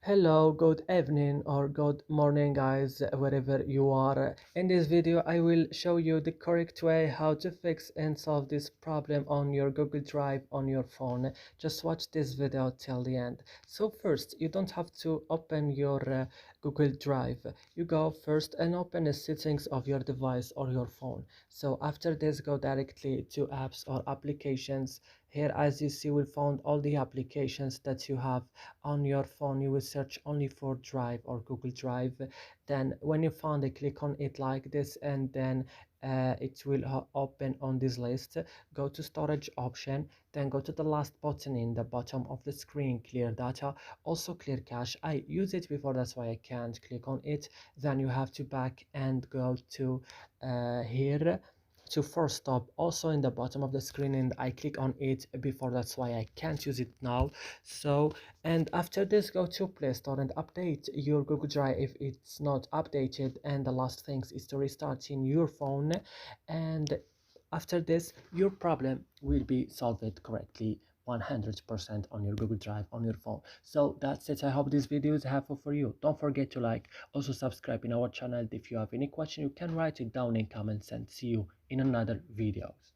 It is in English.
Hello, good evening or good morning guys, wherever you are. In this video I will show you the correct way how to fix and solve this problem on your Google Drive on your phone. Just watch this video till the end. So first, you don't have to open your Google Drive. You go first and open the settings of your device or your phone. So after this, go directly to apps or applications. Here, as you see, we found all the applications that you have on your phone. You will search only for Drive or Google Drive. Then when you found it, click on it like this, and then it will open on this list. Go to storage option, then go to the last button in the bottom of the screen, clear data, also clear cache. I use it before, that's why I can't click on it. Then you have to back and go to here to force stop, also in the bottom of the screen, and I click on it before, that's why I can't use it now. So, and after this, go to Play Store and update your Google Drive if it's not updated. And the last things is to restart in your phone, and after this your problem will be solved correctly 100% on your Google Drive on your phone. So that's it. I hope this video is helpful for you. Don't forget to like, also subscribe in our channel. If you have any question, you can write it down in comments, and see you in another videos.